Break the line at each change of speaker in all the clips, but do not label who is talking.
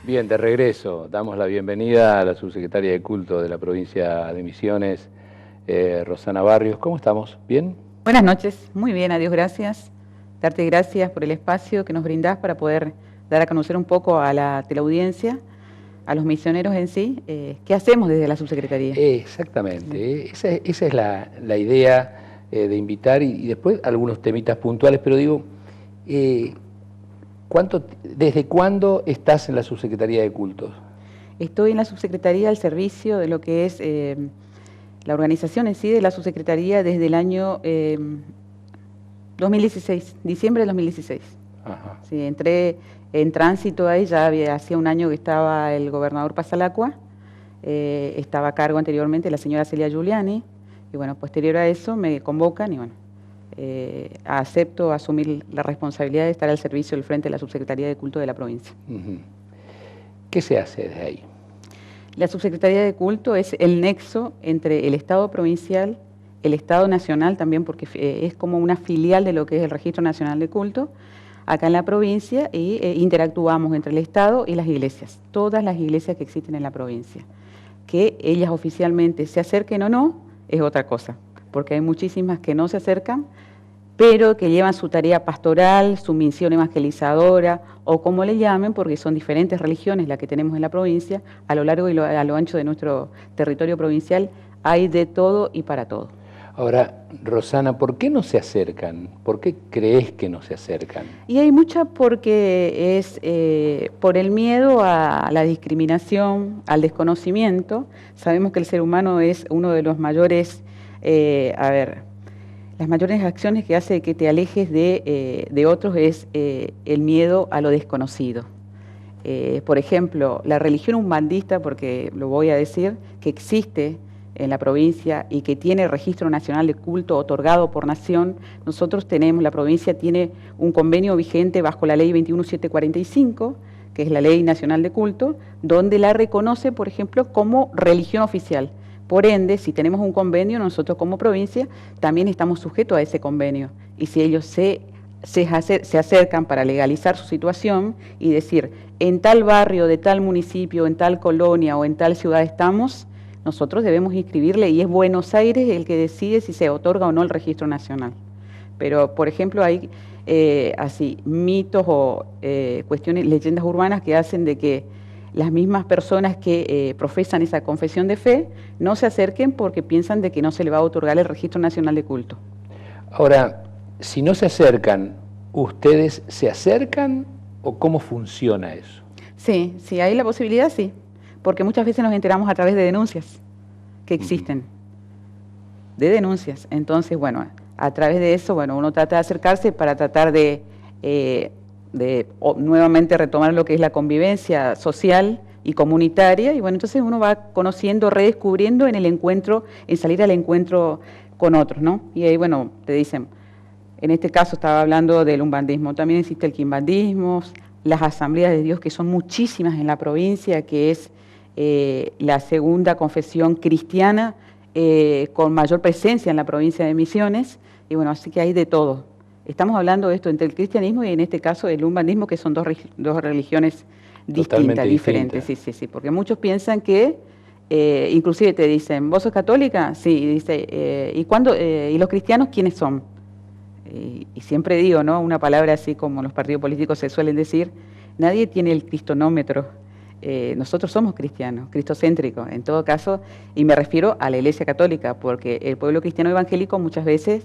Bien, de regreso, damos la bienvenida a la subsecretaria de Culto de la provincia de Misiones, Rosana Barrios. ¿Cómo estamos? ¿Bien?
Buenas noches, muy bien, adiós, gracias. Darte gracias por el espacio que nos brindás para poder dar a conocer un poco a la teleaudiencia, a los misioneros en sí, qué hacemos desde la subsecretaría.
Exactamente, esa es la idea de invitar y después algunos temitas puntuales, pero digo, eh, ¿desde cuándo estás en la subsecretaría de Cultos?
Estoy en la subsecretaría al servicio de lo que es la organización en sí de la subsecretaría desde el año 2016, diciembre de 2016.
Ajá.
Sí, entré en tránsito ahí, hacía un año que estaba el gobernador Pasalacua, estaba a cargo anteriormente la señora Celia Giuliani, y bueno, posterior a eso me convocan y bueno, acepto asumir la responsabilidad de estar al servicio del frente de la Subsecretaría de Culto de la provincia.
Uh-huh. ¿Qué se hace desde ahí?
La Subsecretaría de Culto es el nexo entre el Estado provincial, el Estado nacional también, porque es como una filial de lo que es el Registro Nacional de Culto, acá en la provincia, y interactuamos entre el Estado y las iglesias, todas las iglesias que existen en la provincia. Que ellas oficialmente se acerquen o no, es otra cosa, porque hay muchísimas que no se acercan, pero que llevan su tarea pastoral, su misión evangelizadora, o como le llamen, porque son diferentes religiones las que tenemos en la provincia, a lo largo y a lo ancho de nuestro territorio provincial, hay de todo y para todo.
Ahora, Rosana, ¿por qué no se acercan? ¿Por qué crees que no se acercan?
Y hay mucha porque es por el miedo a la discriminación, al desconocimiento. Sabemos que el ser humano es uno de los mayores, las mayores acciones que hace que te alejes de otros es el miedo a lo desconocido. Por ejemplo, la religión umbandista, porque lo voy a decir, que existe en la provincia y que tiene registro nacional de culto otorgado por nación, nosotros tenemos, la provincia tiene un convenio vigente bajo la ley 21745, que es la ley nacional de culto, donde la reconoce, por ejemplo, como religión oficial. Por ende, si tenemos un convenio, nosotros como provincia también estamos sujetos a ese convenio. Y si ellos se acercan para legalizar su situación y decir, en tal barrio, de tal municipio, en tal colonia o en tal ciudad estamos, nosotros debemos inscribirle y es Buenos Aires el que decide si se otorga o no el registro nacional. Pero, por ejemplo, hay así mitos o cuestiones, leyendas urbanas que hacen de que las mismas personas que profesan esa confesión de fe no se acerquen porque piensan de que no se le va a otorgar el registro nacional de culto.
Ahora, si no se acercan, ¿ustedes se acercan o cómo funciona eso?
Sí, sí, hay la posibilidad, sí, porque muchas veces nos enteramos a través de denuncias que existen, de denuncias. Entonces, bueno, a través de eso, bueno, uno trata de acercarse para tratar de nuevamente retomar lo que es la convivencia social y comunitaria, y bueno, entonces uno va conociendo, redescubriendo en el encuentro, en salir al encuentro con otros, ¿no? Y ahí, bueno, te dicen, en este caso estaba hablando del umbandismo, también existe el quimbandismo, las asambleas de Dios, que son muchísimas en la provincia, que es la segunda confesión cristiana con mayor presencia en la provincia de Misiones, y bueno, así que hay de todo. Estamos hablando de esto entre el cristianismo y en este caso el umbandismo, que son dos religiones distintas, diferentes. Sí, porque muchos piensan que, inclusive te dicen, ¿vos sos católica? Sí, y dice, ¿y los cristianos quiénes son? Y siempre digo, ¿no? Una palabra así como los partidos políticos se suelen decir, nadie tiene el cristonómetro. Nosotros somos cristianos, cristocéntricos, en todo caso, y me refiero a la Iglesia Católica, porque el pueblo cristiano evangélico muchas veces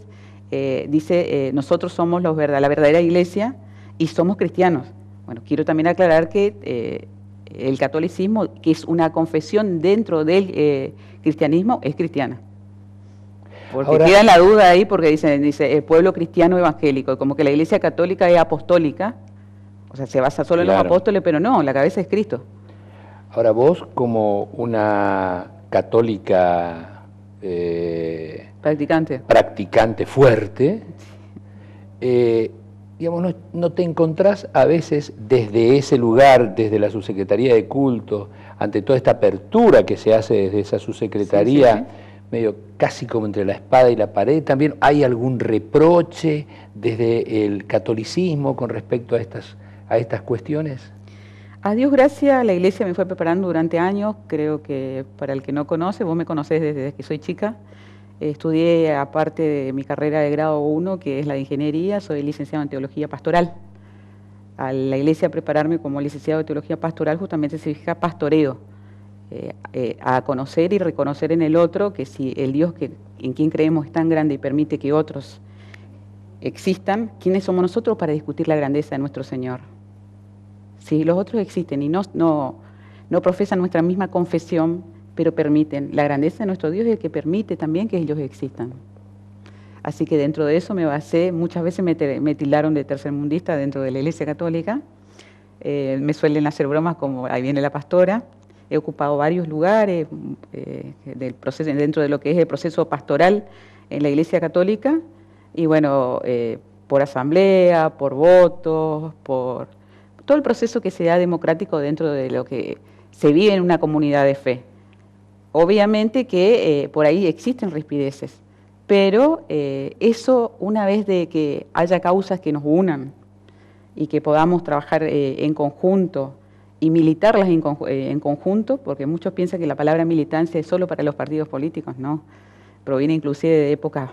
dice, nosotros somos la verdadera Iglesia y somos cristianos. Bueno, quiero también aclarar que el catolicismo, que es una confesión dentro del cristianismo, es cristiana. Porque ahora queda en la duda ahí, porque dice el pueblo cristiano evangélico, como que la Iglesia Católica es apostólica, o sea, se basa solo en los apóstoles, pero no, la cabeza es Cristo.
Ahora vos, como una católica practicante fuerte, digamos, no te encontrás a veces desde ese lugar, desde la subsecretaría de culto, ante toda esta apertura que se hace desde esa subsecretaría, medio casi como entre la espada y la pared, ¿también hay algún reproche desde el catolicismo con respecto a estas cuestiones?
A Dios gracias, la iglesia me fue preparando durante años, creo que para el que no conoce, vos me conocés desde que soy chica. Estudié, aparte de mi carrera de grado 1, que es la de ingeniería, soy licenciado en teología pastoral. A la iglesia prepararme como licenciado de teología pastoral justamente significa pastoreo, a conocer y reconocer en el otro que si el Dios en quien creemos es tan grande y permite que otros existan, ¿quiénes somos nosotros para discutir la grandeza de nuestro Señor? Si los otros existen y no profesan nuestra misma confesión, pero permiten, la grandeza de nuestro Dios es el que permite también que ellos existan. Así que dentro de eso me basé, muchas veces me tildaron de tercermundista dentro de la Iglesia Católica, me suelen hacer bromas como ahí viene la pastora, he ocupado varios lugares del proceso, dentro de lo que es el proceso pastoral en la Iglesia Católica, y bueno, por asamblea, por votos, por todo el proceso que se da democrático dentro de lo que se vive en una comunidad de fe. Obviamente que por ahí existen rispideces, pero eso, una vez de que haya causas que nos unan y que podamos trabajar en conjunto y militarlas en conjunto, porque muchos piensan que la palabra militancia es solo para los partidos políticos, no, proviene inclusive de épocas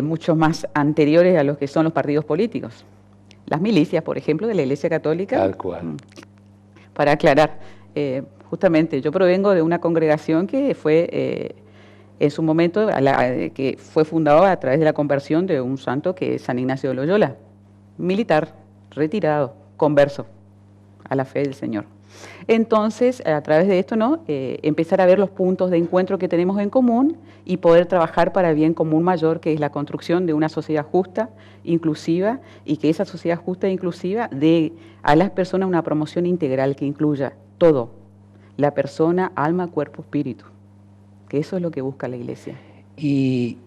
mucho más anteriores a los que son los partidos políticos. Las milicias, por ejemplo, de la Iglesia Católica.
Tal cual.
Para aclarar, justamente yo provengo de una congregación que fue en su momento, que fue fundada a través de la conversión de un santo que es San Ignacio de Loyola, militar, retirado, converso a la fe del Señor. Entonces, a través de esto, ¿no? Empezar a ver los puntos de encuentro que tenemos en común y poder trabajar para el bien común mayor, que es la construcción de una sociedad justa, inclusiva, y que esa sociedad justa e inclusiva dé a las personas una promoción integral que incluya todo, la persona, alma, cuerpo, espíritu, que eso es lo que busca la Iglesia.
Y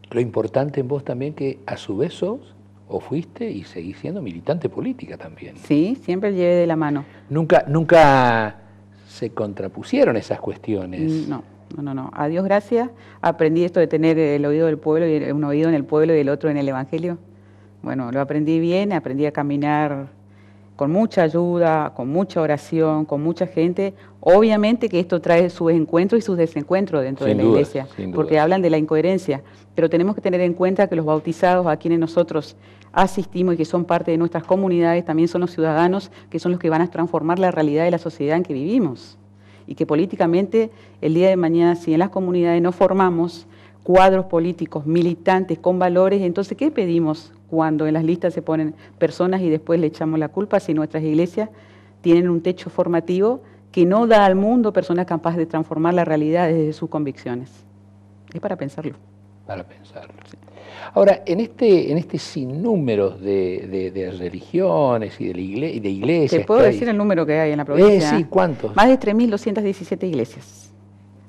lo importante en vos también que a su vez sos o fuiste y seguís siendo militante política también.
Sí, siempre llevé de la mano.
Nunca se contrapusieron esas cuestiones.
No. A Dios gracias, aprendí esto de tener el oído del pueblo, y un oído en el pueblo y el otro en el Evangelio. Bueno, lo aprendí bien, aprendí a caminar con mucha ayuda, con mucha oración, con mucha gente. Obviamente que esto trae sus encuentros y sus desencuentros dentro de la Iglesia, porque hablan de la incoherencia, pero tenemos que tener en cuenta que los bautizados a quienes nosotros asistimos y que son parte de nuestras comunidades también son los ciudadanos, que son los que van a transformar la realidad de la sociedad en que vivimos. Y que políticamente el día de mañana, si en las comunidades no formamos cuadros políticos, militantes, con valores, entonces ¿qué pedimos cuando en las listas se ponen personas y después le echamos la culpa si nuestras iglesias tienen un techo formativo que no da al mundo personas capaces de transformar la realidad desde sus convicciones? Es para pensarlo.
Para pensarlo. Sí. Ahora, en este sinnúmero de religiones y de iglesias...
¿Te puedo decir el número que hay en la provincia?
Sí, ¿cuántos?
Más de 3.217 iglesias.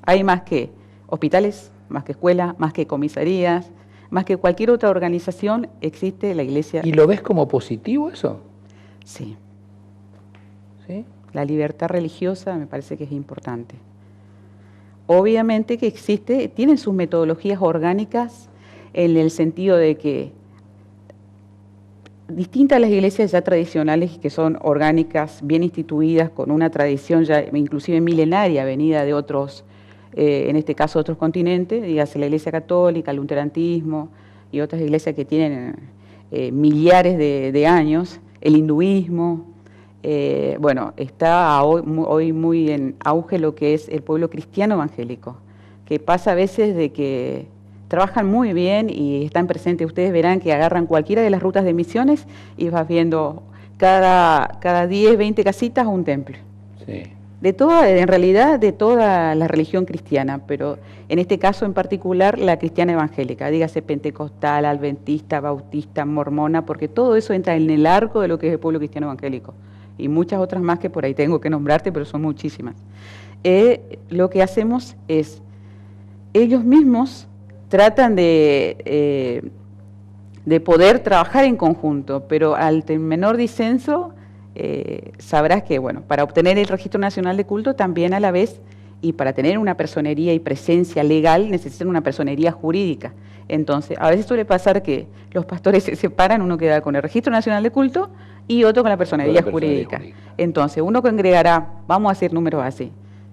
Hay más que hospitales, más que escuelas, más que comisarías, más que cualquier otra organización, existe la iglesia.
¿Y lo ves como positivo eso?
Sí.
¿Sí?
La libertad religiosa me parece que es importante. Obviamente que existe, tienen sus metodologías orgánicas en el sentido de que distintas a las iglesias ya tradicionales que son orgánicas, bien instituidas, con una tradición ya inclusive milenaria venida de otros, en este caso otros continentes, dígase la Iglesia Católica, el luterantismo y otras iglesias que tienen millares de años, el hinduismo. Bueno, está hoy muy en auge lo que es el pueblo cristiano evangélico, que pasa a veces de que trabajan muy bien y están presentes. Ustedes verán que agarran cualquiera de las rutas de misiones y vas viendo cada 10, 20 casitas un templo.
Sí.
En realidad de toda la religión cristiana, pero en este caso en particular la cristiana evangélica, dígase pentecostal, adventista, bautista, mormona, porque todo eso entra en el arco de lo que es el pueblo cristiano evangélico. Y muchas otras más que por ahí tengo que nombrarte, pero son muchísimas. Lo que hacemos es, ellos mismos tratan de poder trabajar en conjunto, pero al menor disenso, sabrás que, bueno, para obtener el Registro Nacional de Culto también a la vez, y para tener una personería y presencia legal, necesitan una personería jurídica. Entonces, a veces suele pasar que los pastores se separan, uno queda con el Registro Nacional de Culto y otro con la personería jurídica. Entonces, uno congregará, vamos a hacer números así,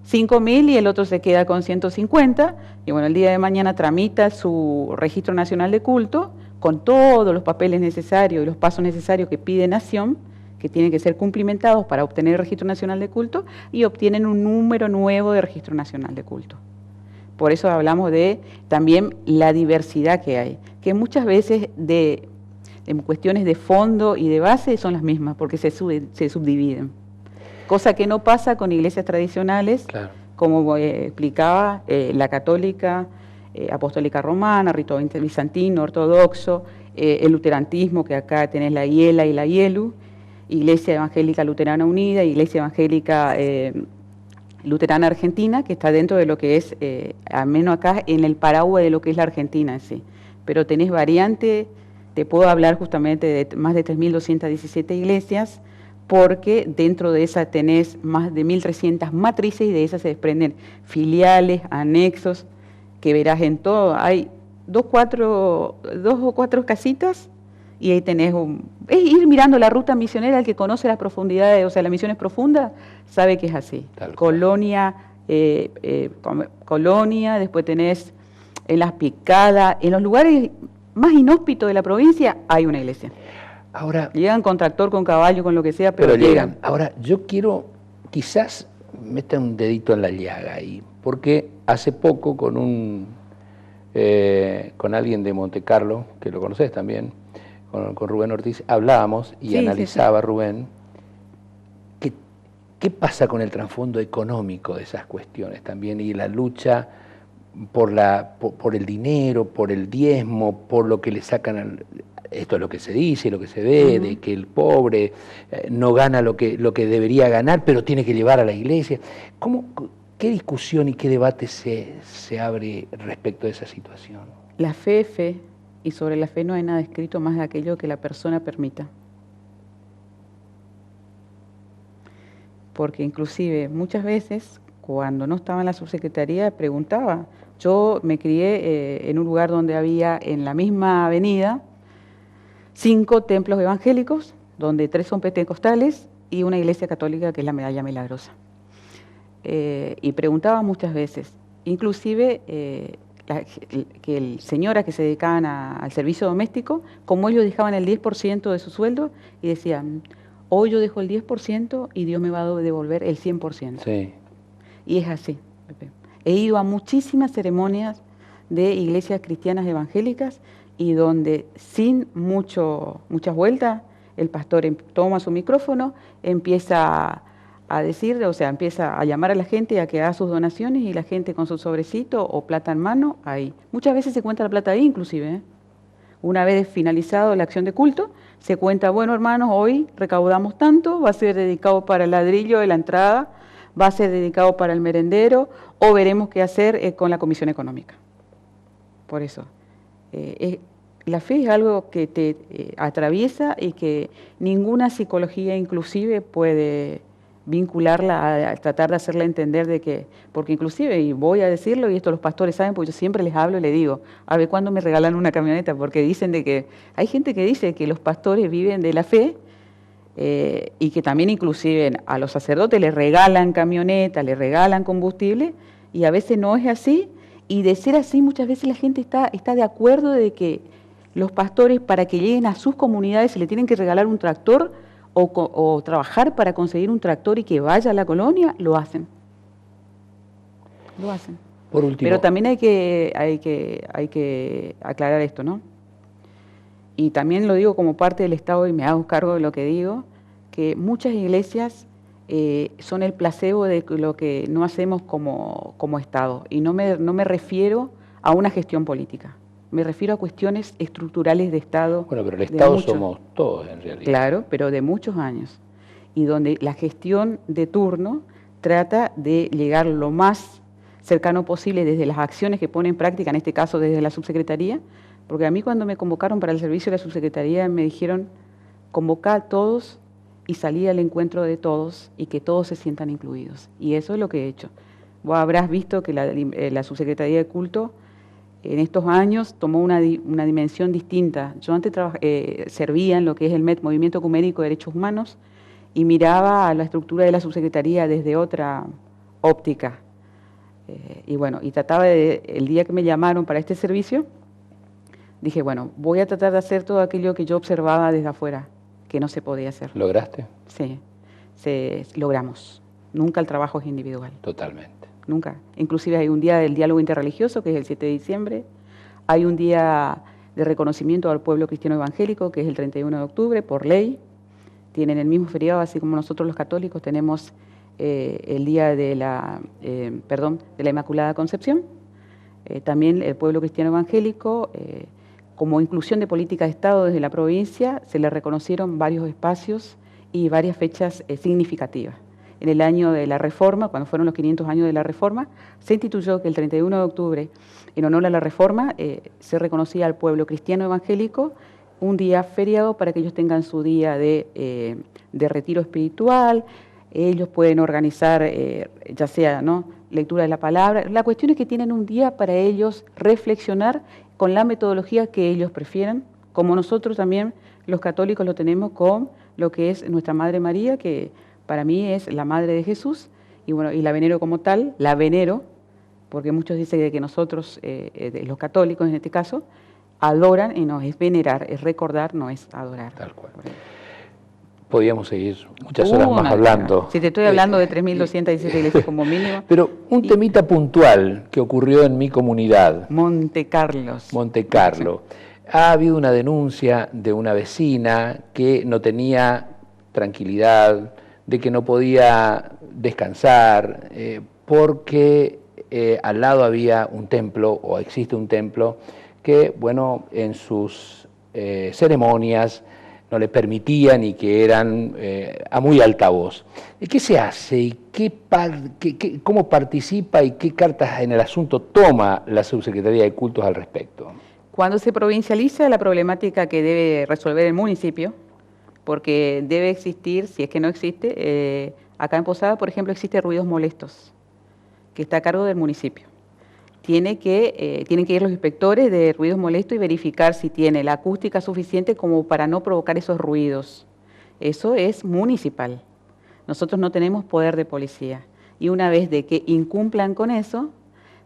5.000 y el otro se queda con 150, y bueno, el día de mañana tramita su registro nacional de culto con todos los papeles necesarios y los pasos necesarios que pide Nación, que tienen que ser cumplimentados para obtener el registro nacional de culto, y obtienen un número nuevo de registro nacional de culto. Por eso hablamos de también la diversidad que hay, que muchas veces en cuestiones de fondo y de base son las mismas, porque se subdividen. Cosa que no pasa con iglesias tradicionales, claro, como explicaba la católica, apostólica romana, rito bizantino, ortodoxo, el luterantismo, que acá tenés la IELA y la IELU, Iglesia Evangélica Luterana Unida, Iglesia Evangélica Luterana Argentina, que está dentro de lo que es, al menos acá, en el paraguas de lo que es la Argentina en sí. Pero tenés variante, te puedo hablar justamente de más de 3.217 iglesias, porque dentro de esa tenés más de 1.300 matrices y de esas se desprenden filiales, anexos, que verás en todo. Hay dos o cuatro casitas y ahí tenés es ir mirando la ruta misionera. El que conoce las profundidades, o sea, las misiones profundas, sabe que es así. Colonia, Colonia, después tenés en Las Picadas, en los lugares más inhóspitos de la provincia hay una iglesia. Ahora, llegan con tractor, con caballo, con lo que sea, pero llegan.
Ahora, yo quiero quizás meter un dedito en la llaga ahí, porque hace poco con alguien de Monte Carlo, que lo conoces también, con Rubén Ortiz, hablábamos y analizaba Rubén qué pasa con el trasfondo económico de esas cuestiones también, y la lucha por el dinero, por el diezmo, por lo que le sacan esto es lo que se dice, lo que se ve, de que el pobre no gana lo que debería ganar, pero tiene que llevar a la iglesia. ¿Qué discusión y qué debate se abre respecto a esa situación?
La fe es fe, y sobre la fe no hay nada escrito más de aquello que la persona permita. Porque inclusive muchas veces, cuando no estaba en la subsecretaría, preguntaba. Yo me crié en un lugar donde había, en la misma avenida, 5 templos evangélicos, donde 3 son pentecostales y una iglesia católica que es la Medalla Milagrosa. Y preguntaba muchas veces, inclusive que señoras que se dedicaban al servicio doméstico, como ellos dejaban el 10% de su sueldo y decían, hoy yo dejo el 10% y Dios me va a devolver el 100%. Sí. Y es así, Pepe. He ido a muchísimas ceremonias de iglesias cristianas evangélicas y donde sin muchas vueltas, el pastor toma su micrófono, empieza a decir, o sea, empieza a llamar a la gente a que haga sus donaciones y la gente con su sobrecito o plata en mano, ahí. Muchas veces se cuenta la plata ahí inclusive, ¿eh? Una vez finalizado la acción de culto, se cuenta, bueno hermanos, hoy recaudamos tanto, va a ser dedicado para el ladrillo de la entrada, va a ser dedicado para el merendero, o veremos qué hacer con la comisión económica. Por eso, la fe es algo que te atraviesa y que ninguna psicología inclusive puede vincularla a tratar de hacerla entender de que, porque inclusive, y voy a decirlo, y esto los pastores saben, porque yo siempre les hablo y les digo, a ver cuándo me regalan una camioneta, porque dicen de que, hay gente que dice que los pastores viven de la fe, y que también inclusive a los sacerdotes les regalan camionetas, les regalan combustible, y a veces no es así, y de ser así muchas veces la gente está de acuerdo de que los pastores para que lleguen a sus comunidades se le tienen que regalar un tractor o trabajar para conseguir un tractor y que vaya a la colonia, lo hacen. Lo hacen.
Por último.
Pero también hay que aclarar esto, ¿no? Y también lo digo como parte del Estado y me hago cargo de lo que digo, que muchas iglesias son el placebo de lo que no hacemos como Estado. Y no me refiero a una gestión política. Me refiero a cuestiones estructurales de Estado.
Bueno, pero el Estado somos todos en realidad.
Claro, pero de muchos años. Y donde la gestión de turno trata de llegar lo más cercano posible desde las acciones que pone en práctica, en este caso desde la subsecretaría, porque a mí cuando me convocaron para el servicio de la subsecretaría me dijeron, convoca a todos y salí al encuentro de todos y que todos se sientan incluidos. Y eso es lo que he hecho. Vos habrás visto que la subsecretaría de culto en estos años tomó una dimensión distinta. Yo antes servía en lo que es el MED, Movimiento Ecuménico de Derechos Humanos, y miraba a la estructura de la subsecretaría desde otra óptica. Y bueno, y trataba el día que me llamaron para este servicio, dije, bueno, voy a tratar de hacer todo aquello que yo observaba desde afuera, que no se podía hacer.
¿Lograste?
Sí, logramos. Nunca el trabajo es individual.
Totalmente.
Nunca. Inclusive hay un día del diálogo interreligioso, que es el 7 de diciembre. Hay un día de reconocimiento al pueblo cristiano evangélico, que es el 31 de octubre, por ley. Tienen el mismo feriado, así como nosotros los católicos tenemos el día de la Inmaculada Concepción. También el pueblo cristiano evangélico, como inclusión de política de Estado desde la provincia, se le reconocieron varios espacios y varias fechas significativas. En el año de la Reforma, cuando fueron los 500 años de la Reforma, se instituyó que el 31 de octubre, en honor a la Reforma, se reconocía al pueblo cristiano evangélico un día feriado para que ellos tengan su día de retiro espiritual. Ellos pueden organizar, ya sea lectura de la palabra. La cuestión es que tienen un día para ellos reflexionar con la metodología que ellos prefieran, como nosotros también los católicos lo tenemos con lo que es nuestra Madre María, que para mí es la Madre de Jesús, y bueno, y la venero como tal, la venero, porque muchos dicen de que nosotros, los católicos en este caso, adoran, y no es venerar, es recordar, no es adorar.
Tal cual. Podríamos seguir muchas horas más hablando.
Si te estoy hablando de 3.217 iglesias como mínimo.
Pero un temita puntual que ocurrió en mi comunidad.
Monte Carlo.
Ha habido una denuncia de una vecina que no tenía tranquilidad, de que no podía descansar, porque al lado había un templo, o existe un templo, que, bueno, en sus ceremonias no le permitían y que eran a muy alta voz. ¿Qué se hace y cómo participa y qué cartas en el asunto toma la Subsecretaría de Cultos al respecto?
Cuando se provincializa la problemática que debe resolver el municipio, porque debe existir, si es que no existe, acá en Posada, por ejemplo, existe ruidos molestos, que está a cargo del municipio. Tienen que ir los inspectores de ruidos molestos y verificar si tiene la acústica suficiente como para no provocar esos ruidos. Eso es municipal. Nosotros no tenemos poder de policía. Y una vez de que incumplan con eso,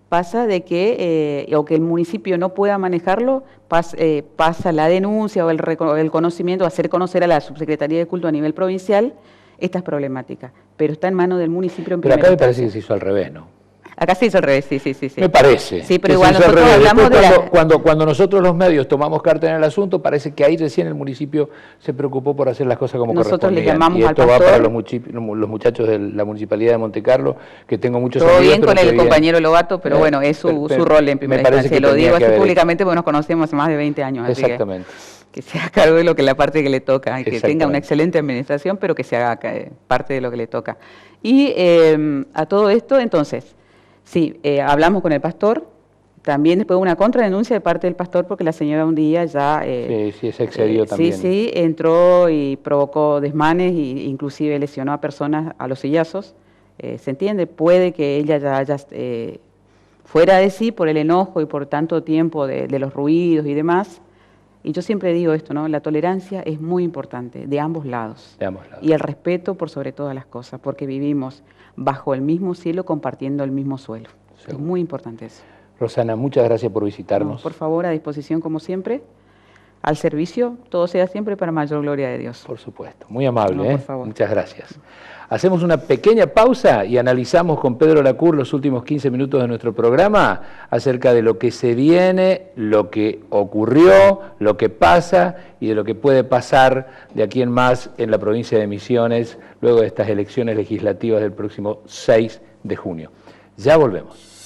pasa de que, o que el municipio no pueda manejarlo, pasa la denuncia o el conocimiento, hacer conocer a la Subsecretaría de Culto a nivel provincial estas problemáticas. Pero está en manos del municipio en primera
instancia. Pero acá me parece que se hizo al revés, ¿no?
Acá se hizo al revés, sí.
Me parece.
Sí, pero igual nosotros hablamos
cuando nosotros los medios tomamos carta en el asunto, parece que ahí recién el municipio se preocupó por hacer las cosas como correspondían.
Nosotros le llamamos al
pastor.
Y esto
va para los muchachos de la Municipalidad de Monte Carlo, que tengo muchos
amigos. Todo bien con el
bien.
compañero Lobato, pero bueno, es su rol en primera instancia. Lo digo así públicamente porque nos conocemos hace más de 20 años.
Exactamente.
Que se haga cargo de lo que la parte que le toca, y que tenga una excelente administración, pero que se haga parte de lo que le toca. Y a todo esto, entonces, sí, hablamos con el pastor, también después una contradenuncia de parte del pastor porque la señora un día ya...
sí, se excedió también.
Sí, entró y provocó desmanes e inclusive lesionó a personas a los sillazos. ¿Se entiende? Puede que ella ya haya fuera de sí por el enojo y por tanto tiempo de los ruidos y demás. Y yo siempre digo esto, ¿no? La tolerancia es muy importante, de ambos lados.
De ambos lados.
Y el respeto por sobre todas las cosas, porque vivimos bajo el mismo cielo compartiendo el mismo suelo. Seguro. Es muy importante eso.
Rosana, muchas gracias por visitarnos.
No, por favor, a disposición como siempre, al servicio, todo sea siempre para mayor gloria de Dios.
Por supuesto, muy amable,
por favor.
Muchas gracias. Hacemos una pequeña pausa y analizamos con Pedro Lacour los últimos 15 minutos de nuestro programa acerca de lo que se viene, lo que ocurrió, lo que pasa y de lo que puede pasar de aquí en más en la provincia de Misiones luego de estas elecciones legislativas del próximo 6 de junio. Ya volvemos.